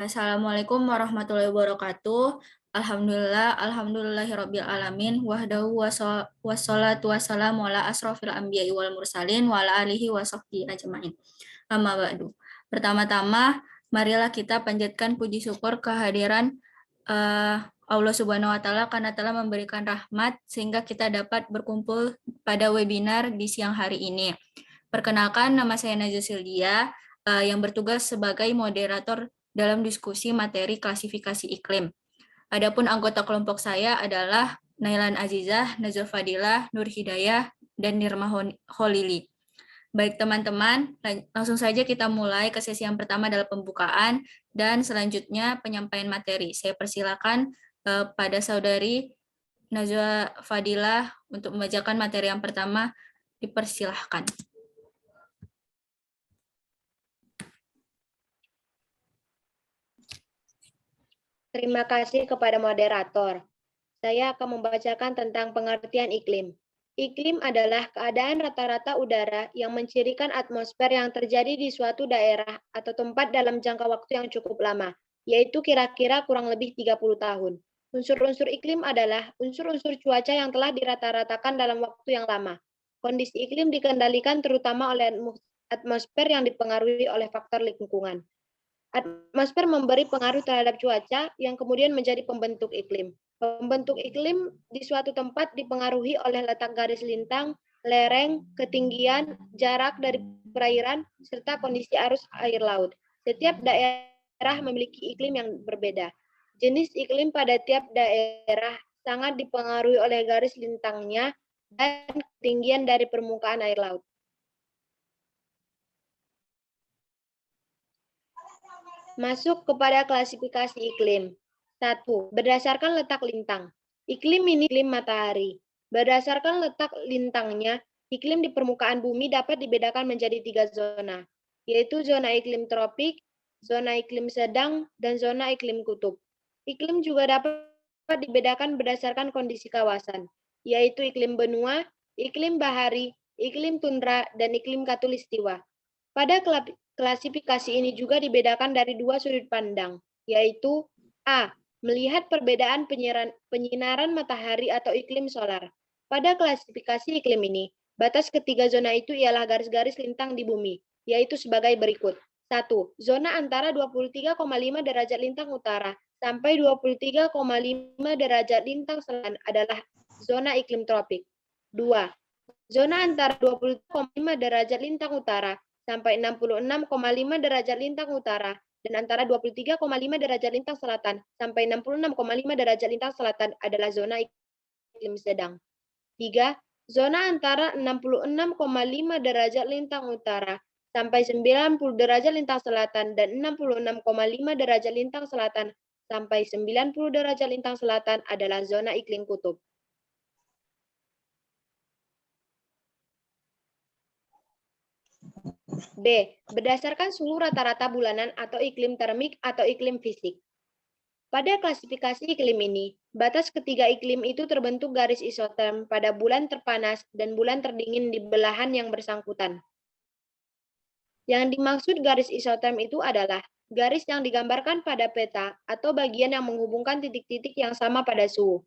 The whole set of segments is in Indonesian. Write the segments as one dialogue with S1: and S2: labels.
S1: Assalamualaikum warahmatullahi wabarakatuh. Alhamdulillahirabbil alamin. Wahdahu wassalatu wassalamu ala asrofil anbiya'i wal mursalin wa ala alihi wa sahbihi ajmain. Amma ba'du. Pertama-tama, marilah kita panjatkan puji syukur kehadiran Allah Subhanahu wa taala karena telah memberikan rahmat sehingga kita dapat berkumpul pada webinar di siang hari ini. Perkenalkan, nama saya Najwa Sildia yang bertugas sebagai moderator dalam diskusi materi klasifikasi iklim. Adapun anggota kelompok saya adalah Nailan Azizah, Nazwa Fadilah, Nur Hidayah, dan Nirma Holili. Baik teman-teman, langsung saja kita mulai ke sesi yang pertama adalah pembukaan dan selanjutnya penyampaian materi. Saya persilakan pada saudari Nazwa Fadilah untuk membacakan materi yang pertama, dipersilahkan.
S2: Terima kasih kepada moderator. Saya akan membacakan tentang pengertian iklim. Iklim adalah keadaan rata-rata udara yang mencirikan atmosfer yang terjadi di suatu daerah atau tempat dalam jangka waktu yang cukup lama, yaitu kira-kira kurang lebih 30 tahun. Unsur-unsur iklim adalah unsur-unsur cuaca yang telah dirata-ratakan dalam waktu yang lama. Kondisi iklim dikendalikan terutama oleh atmosfer yang dipengaruhi oleh faktor lingkungan. Atmosfer memberi pengaruh terhadap cuaca yang kemudian menjadi pembentuk iklim. Pembentuk iklim di suatu tempat dipengaruhi oleh letak garis lintang, lereng, ketinggian, jarak dari perairan, serta kondisi arus air laut. Setiap daerah memiliki iklim yang berbeda. Jenis iklim pada tiap daerah sangat dipengaruhi oleh garis lintangnya dan ketinggian dari permukaan air laut. Masuk kepada klasifikasi iklim. 1. Berdasarkan letak lintang. Iklim ini iklim matahari. Berdasarkan letak lintangnya, iklim di permukaan bumi dapat dibedakan menjadi 3 zona, yaitu zona iklim tropik, zona iklim sedang, dan zona iklim kutub. Iklim juga dapat dibedakan berdasarkan kondisi kawasan, yaitu iklim benua, iklim bahari, iklim tundra, dan iklim khatulistiwa. Pada klasifikasi ini juga dibedakan dari 2 sudut pandang, yaitu A. Melihat perbedaan penyinaran matahari atau iklim solar. Pada klasifikasi iklim ini, batas ketiga zona itu ialah garis-garis lintang di bumi, yaitu sebagai berikut. 1. Zona antara 23,5 derajat lintang utara sampai 23,5 derajat lintang selatan adalah zona iklim tropik. 2. Zona antara 20,5 derajat lintang utara sampai 66,5 derajat lintang utara dan antara 23,5 derajat lintang selatan sampai 66,5 derajat lintang selatan adalah zona iklim sedang. 3. Zona antara 66,5 derajat lintang utara sampai 90 derajat lintang selatan dan 66,5 derajat lintang selatan sampai 90 derajat lintang selatan adalah zona iklim kutub. B. Berdasarkan suhu rata-rata bulanan atau iklim termik atau iklim fisik. Pada klasifikasi iklim ini, batas ketiga iklim itu terbentuk garis isoterm pada bulan terpanas dan bulan terdingin di belahan yang bersangkutan. Yang dimaksud garis isoterm itu adalah garis yang digambarkan pada peta atau bagian yang menghubungkan titik-titik yang sama pada suhu.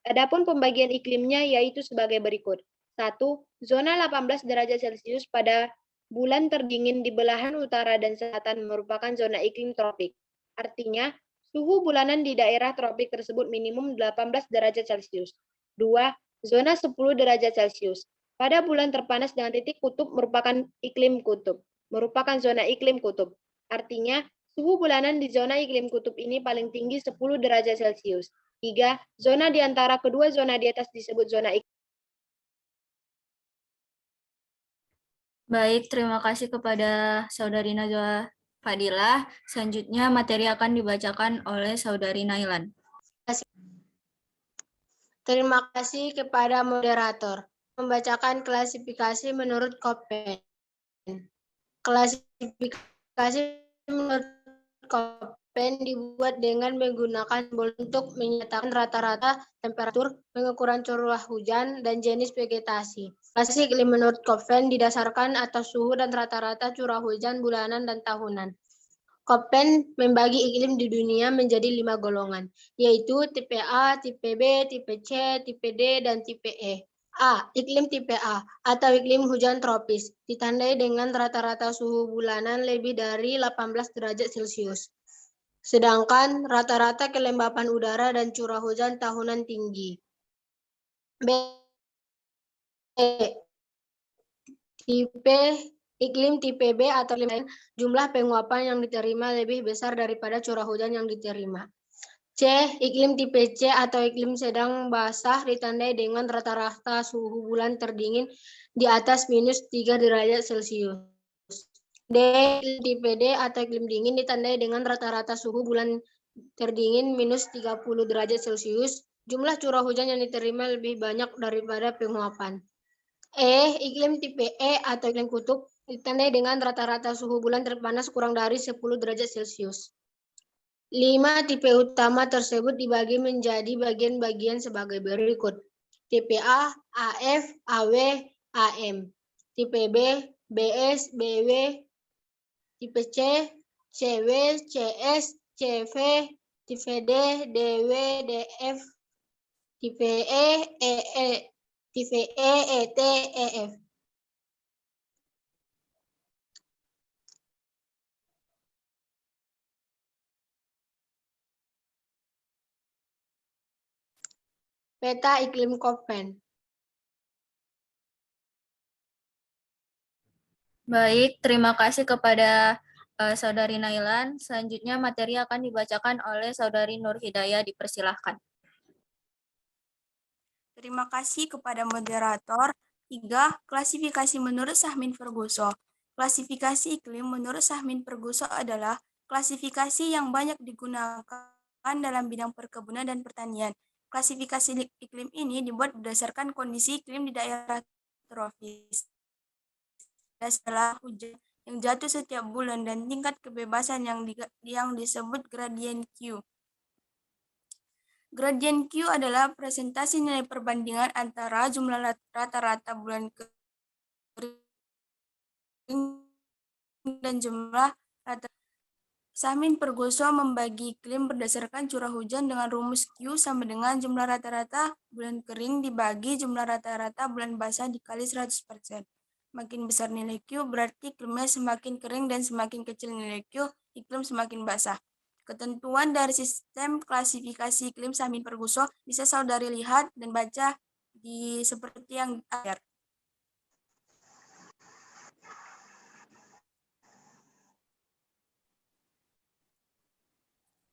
S2: Adapun pembagian iklimnya yaitu sebagai berikut. 1. Zona 18 derajat Celcius pada bulan terdingin di belahan utara dan selatan merupakan zona iklim tropik. Artinya, suhu bulanan di daerah tropik tersebut minimum 18 derajat Celcius. 2. Zona 10 derajat Celcius. Pada bulan terpanas dengan titik kutub merupakan iklim kutub. Merupakan zona iklim kutub. Artinya, suhu bulanan di zona iklim kutub ini paling tinggi 10 derajat Celcius. 3. Zona di antara kedua zona di atas disebut zona iklim.
S1: Baik, terima kasih kepada Saudari Najwa Fadilah. Selanjutnya materi akan dibacakan oleh Saudari Nailan.
S3: Terima kasih kepada moderator. Membacakan klasifikasi menurut Köppen. Klasifikasi menurut Köppen dibuat dengan menggunakan simbol untuk menyatakan rata-rata temperatur, pengukuran curah hujan, dan jenis vegetasi. Klasifikasi iklim menurut Köppen didasarkan atas suhu dan rata-rata curah hujan bulanan dan tahunan. Koppen membagi iklim di dunia menjadi 5 golongan, yaitu tipe A, tipe B, tipe C, tipe D, dan tipe E. A. Iklim tipe A atau iklim hujan tropis, ditandai dengan rata-rata suhu bulanan lebih dari 18 derajat Celcius. Sedangkan rata-rata kelembapan udara dan curah hujan tahunan tinggi. B. Iklim tipe B atau iklim lain, jumlah penguapan yang diterima lebih besar daripada curah hujan yang diterima. C. Iklim tipe C atau iklim sedang basah ditandai dengan rata-rata suhu bulan terdingin di atas minus 3 derajat Celcius. D. Iklim tipe D atau iklim dingin ditandai dengan rata-rata suhu bulan terdingin minus 30 derajat Celcius. Jumlah curah hujan yang diterima lebih banyak daripada penguapan. E. Iklim tipe E atau iklim kutub ditandai dengan rata-rata suhu bulan terpanas kurang dari 10 derajat Celcius. 5 tipe utama tersebut dibagi menjadi bagian-bagian sebagai berikut. Tipe A, AF, AW, AM. Tipe B, BS, BW. Tipe C, CW, CS, CV. Tipe D, DW, DF. Tipe E, EE. Tipe E, ET, EF. Peta iklim Koppen.
S1: Baik, terima kasih kepada Saudari Nailan. Selanjutnya materi akan dibacakan oleh Saudari Nur Hidayah, dipersilahkan.
S4: Terima kasih kepada moderator. 3. Klasifikasi menurut Sahmin Ferguson. Klasifikasi iklim menurut Sahmin Ferguson adalah klasifikasi yang banyak digunakan dalam bidang perkebunan dan pertanian. Klasifikasi iklim ini dibuat berdasarkan kondisi iklim di daerah tropis. Setelah hujan yang jatuh setiap bulan dan tingkat kebebasan yang disebut gradien Q. Gradien Q adalah presentasi nilai perbandingan antara jumlah rata-rata bulan kering dan jumlah rata. Sahmin Ferguson membagi iklim berdasarkan curah hujan dengan rumus Q sama dengan jumlah rata-rata bulan kering dibagi jumlah rata-rata bulan basah dikali 100%. Makin besar nilai Q berarti iklimnya semakin kering dan semakin kecil nilai Q, iklim semakin basah. Ketentuan dari sistem klasifikasi iklim Sahmin Ferguson bisa saudari lihat dan baca di seperti yang ada.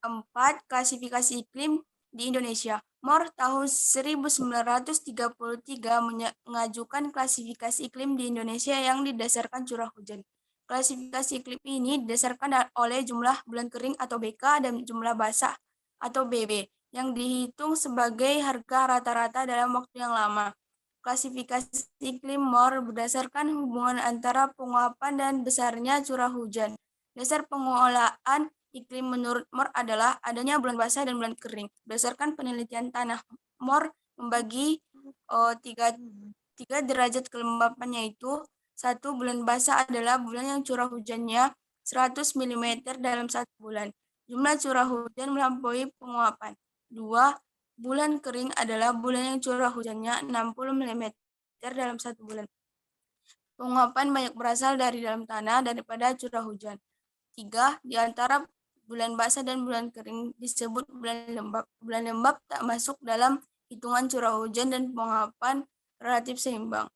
S4: 4. Klasifikasi iklim di Indonesia. MOR tahun 1933 mengajukan klasifikasi iklim di Indonesia yang didasarkan curah hujan. Klasifikasi iklim ini didasarkan oleh jumlah bulan kering atau BK dan jumlah basah atau BB yang dihitung sebagai harga rata-rata dalam waktu yang lama. Klasifikasi iklim MOR berdasarkan hubungan antara penguapan dan besarnya curah hujan. Dasar pengelolaan iklim menurut MOR adalah adanya bulan basah dan bulan kering. Berdasarkan penelitian tanah, MOR membagi tiga derajat kelembapannya, yaitu 1. Bulan basah adalah bulan yang curah hujannya 100 mm dalam 1 bulan. Jumlah curah hujan melampaui penguapan. 2. Bulan kering adalah bulan yang curah hujannya 60 mm dalam 1 bulan. Penguapan banyak berasal dari dalam tanah daripada curah hujan. 3. Di antara bulan basah dan bulan kering disebut bulan lembab. Bulan lembab tak masuk dalam hitungan curah hujan dan penguapan relatif seimbang.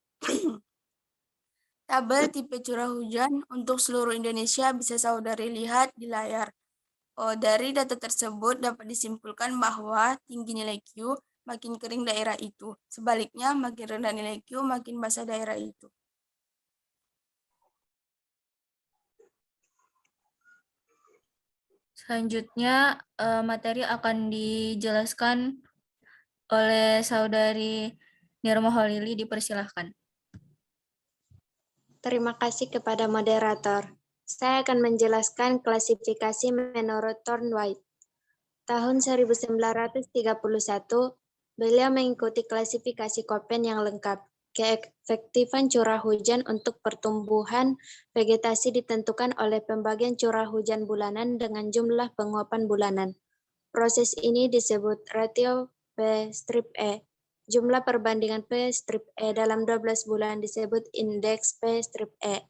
S4: Tabel tipe curah hujan untuk seluruh Indonesia bisa saudari lihat di layar. Dari data tersebut dapat disimpulkan bahwa tinggi nilai Q makin kering daerah itu. Sebaliknya, makin rendah nilai Q makin basah daerah itu.
S1: Selanjutnya materi akan dijelaskan oleh Saudari Nirma Holili, dipersilahkan.
S2: Terima kasih kepada moderator. Saya akan menjelaskan klasifikasi menurut Thorndike. Tahun 1931, beliau mengikuti klasifikasi Koppen yang lengkap.
S5: Keefektifan curah hujan untuk pertumbuhan vegetasi ditentukan oleh pembagian curah hujan bulanan dengan jumlah penguapan bulanan. Proses ini disebut rasio P/E. Jumlah perbandingan P/E dalam 12 bulan disebut indeks P/E.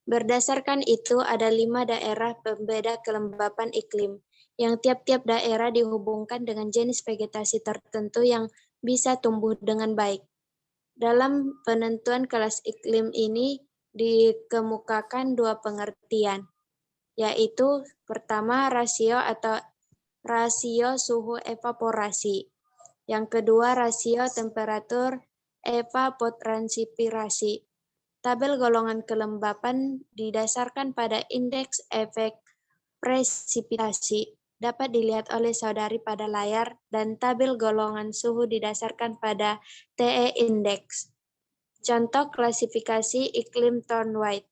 S5: Berdasarkan itu, ada 5 daerah pembeda kelembapan iklim, yang tiap-tiap daerah dihubungkan dengan jenis vegetasi tertentu yang bisa tumbuh dengan baik. Dalam penentuan kelas iklim ini dikemukakan 2 pengertian, yaitu pertama rasio atau rasio suhu evaporasi, yang kedua rasio temperatur evapotranspirasi. Tabel golongan kelembapan didasarkan pada indeks efek presipitasi dapat dilihat oleh saudari pada layar, dan tabel golongan suhu didasarkan pada TE Index. Contoh klasifikasi iklim Thornwright,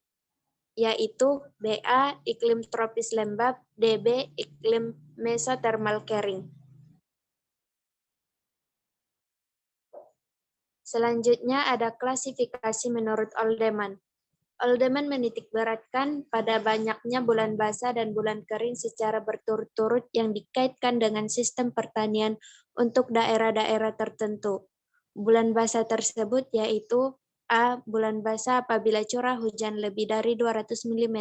S5: yaitu BA iklim tropis lembab, DB iklim mesothermal kering. Selanjutnya ada klasifikasi menurut Oldeman. Oldeman menitikberatkan pada banyaknya bulan basah dan bulan kering secara berturut-turut yang dikaitkan dengan sistem pertanian untuk daerah-daerah tertentu. Bulan basah tersebut yaitu A. Bulan basah apabila curah hujan lebih dari 200 mm.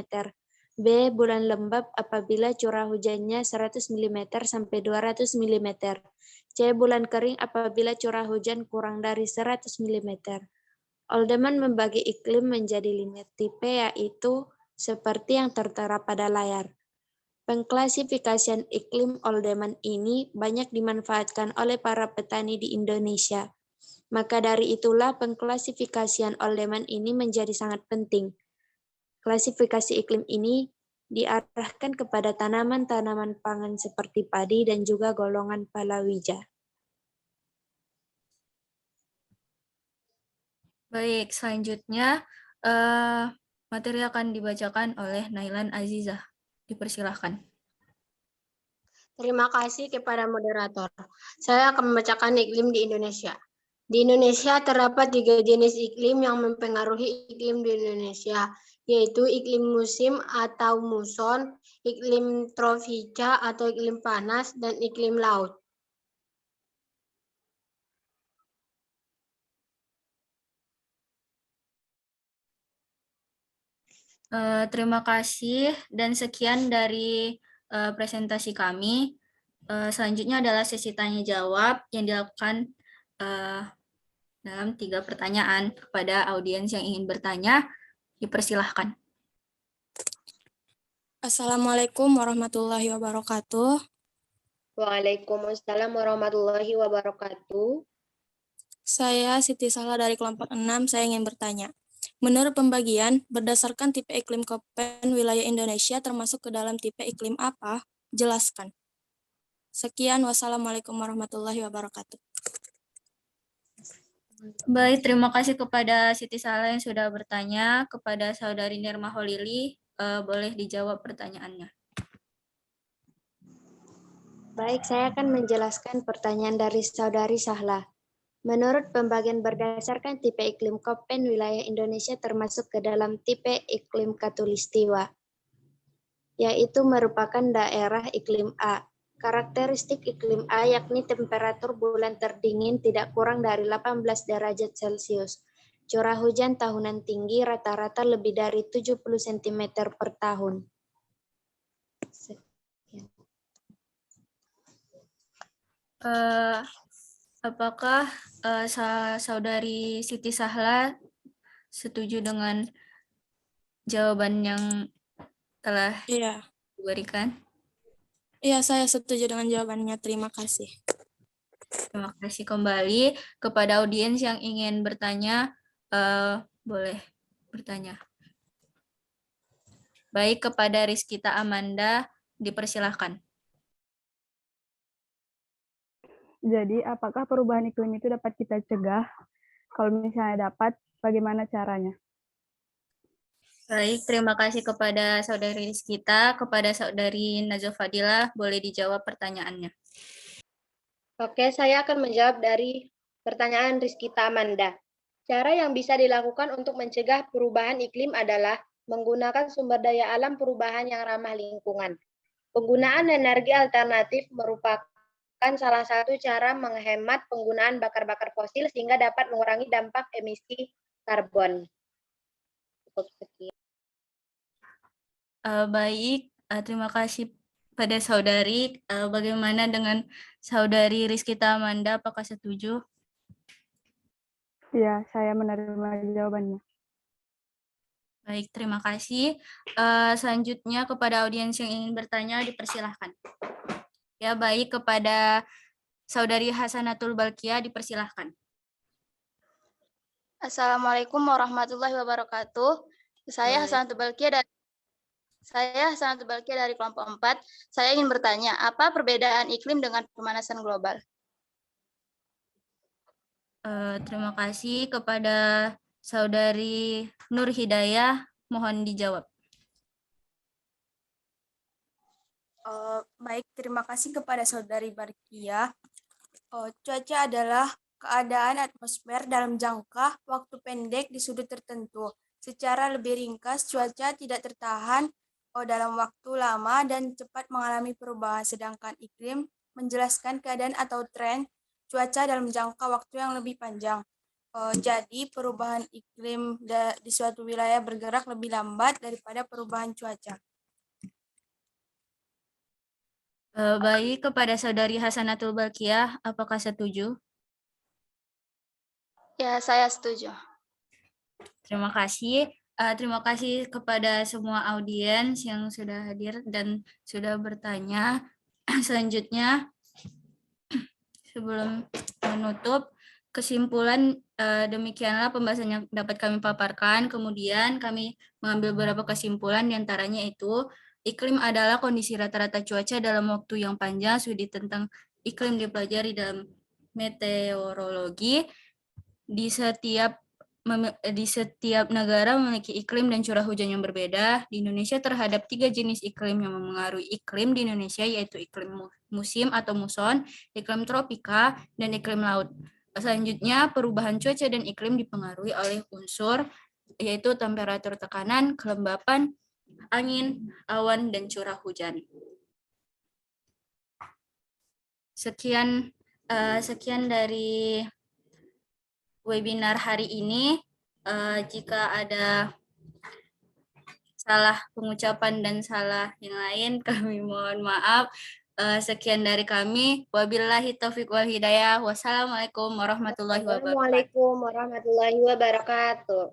S5: B. Bulan lembab apabila curah hujannya 100 mm sampai 200 mm. C. Bulan kering apabila curah hujan kurang dari 100 mm. Oldeman membagi iklim menjadi 5 tipe, yaitu seperti yang tertera pada layar. Pengklasifikasian iklim Oldeman ini banyak dimanfaatkan oleh para petani di Indonesia. Maka dari itulah pengklasifikasian Oldeman ini menjadi sangat penting. Klasifikasi iklim ini diarahkan kepada tanaman-tanaman pangan seperti padi dan juga golongan palawija.
S1: Baik, selanjutnya materi akan dibacakan oleh Nailan Azizah. Dipersilahkan.
S3: Terima kasih kepada moderator. Saya akan membacakan iklim di Indonesia. Di Indonesia terdapat 3 jenis iklim yang mempengaruhi iklim di Indonesia, yaitu iklim musim atau muson, iklim tropika atau iklim panas, dan iklim laut.
S1: Terima kasih dan sekian dari presentasi kami. Selanjutnya adalah sesi tanya jawab yang dilakukan dalam 3 pertanyaan kepada audiens yang ingin bertanya. Dipersilahkan.
S4: Assalamualaikum warahmatullahi wabarakatuh.
S2: Waalaikumsalam warahmatullahi wabarakatuh.
S4: Saya Siti Sahla dari kelompok 6, saya ingin bertanya. Menurut pembagian, berdasarkan tipe iklim Köppen, wilayah Indonesia termasuk ke dalam tipe iklim apa? Jelaskan. Sekian, wassalamualaikum warahmatullahi wabarakatuh.
S1: Baik, terima kasih kepada Siti Sahla yang sudah bertanya. Kepada Saudari Nirma Holili, boleh dijawab pertanyaannya.
S5: Baik, saya akan menjelaskan pertanyaan dari Saudari Sahla. Menurut pembagian berdasarkan tipe iklim Köppen, wilayah Indonesia termasuk ke dalam tipe iklim Khatulistiwa, yaitu merupakan daerah iklim A. Karakteristik iklim A yakni temperatur bulan terdingin tidak kurang dari 18 derajat Celcius. Curah hujan tahunan tinggi rata-rata lebih dari 70 cm per tahun.
S1: Apakah Saudari Siti Sahla setuju dengan jawaban yang telah diberikan?
S4: Iya, saya setuju dengan jawabannya. Terima kasih.
S1: Terima kasih kembali. Kepada audiens yang ingin bertanya, boleh bertanya. Baik, kepada Rizkita Amanda, dipersilahkan.
S6: Jadi, apakah perubahan iklim itu dapat kita cegah? Kalau misalnya dapat, bagaimana caranya?
S1: Baik, terima kasih kepada Saudari Rizkita. Kepada Saudari Najwa Fadilah, boleh dijawab pertanyaannya.
S2: Oke, saya akan menjawab dari pertanyaan Rizkita Amanda. Cara yang bisa dilakukan untuk mencegah perubahan iklim adalah menggunakan sumber daya alam perubahan yang ramah lingkungan. Penggunaan energi alternatif merupakan salah satu cara menghemat penggunaan bakar-bakar fosil sehingga dapat mengurangi dampak emisi karbon. Cukup sekian.
S1: Baik, terima kasih pada saudari. Bagaimana dengan saudari Rizkita Amanda? Apakah setuju?
S6: Ya, saya menerima jawabannya.
S1: Baik, terima kasih. Selanjutnya kepada audiens yang ingin bertanya dipersilahkan. Ya, baik, kepada saudari Hasanatul Balkia dipersilahkan.
S7: Assalamualaikum warahmatullahi wabarakatuh. Saya Hasanatul Balkia dari kelompok 4. Saya ingin bertanya, apa perbedaan iklim dengan pemanasan global?
S1: Terima kasih kepada saudari Nur Hidayah, mohon dijawab.
S4: Baik, terima kasih kepada saudari Barkia. Cuaca adalah keadaan atmosfer dalam jangka waktu pendek di sudut tertentu. Secara lebih ringkas, cuaca tidak tertahan dalam waktu lama dan cepat mengalami perubahan, sedangkan iklim menjelaskan keadaan atau tren cuaca dalam jangka waktu yang lebih panjang. Jadi perubahan iklim di suatu wilayah bergerak lebih lambat daripada perubahan cuaca.
S1: Baik, kepada saudari Hasanatul Balkiah, apakah setuju?
S7: Ya, saya setuju.
S1: Terima kasih. Terima kasih kepada semua audiens yang sudah hadir dan sudah bertanya. Selanjutnya, sebelum menutup, kesimpulan demikianlah pembahasan yang dapat kami paparkan. Kemudian kami mengambil beberapa kesimpulan, diantaranya itu iklim adalah kondisi rata-rata cuaca dalam waktu yang panjang. Studi tentang iklim dipelajari dalam meteorologi. Di setiap negara memiliki iklim dan curah hujan yang berbeda. Di Indonesia terhadap 3 jenis iklim yang memengaruhi iklim di Indonesia, yaitu iklim musim atau muson, iklim tropika, dan iklim laut. Selanjutnya, perubahan cuaca dan iklim dipengaruhi oleh unsur, yaitu temperatur tekanan, kelembapan, angin, awan, dan curah hujan. Sekian dari webinar hari ini. Jika ada salah pengucapan dan salah yang lain, kami mohon maaf. Sekian dari kami. Wabillahi taufiq wal hidayah. Wassalamualaikum warahmatullahi wabarakatuh.
S2: Assalamualaikum warahmatullahi wabarakatuh.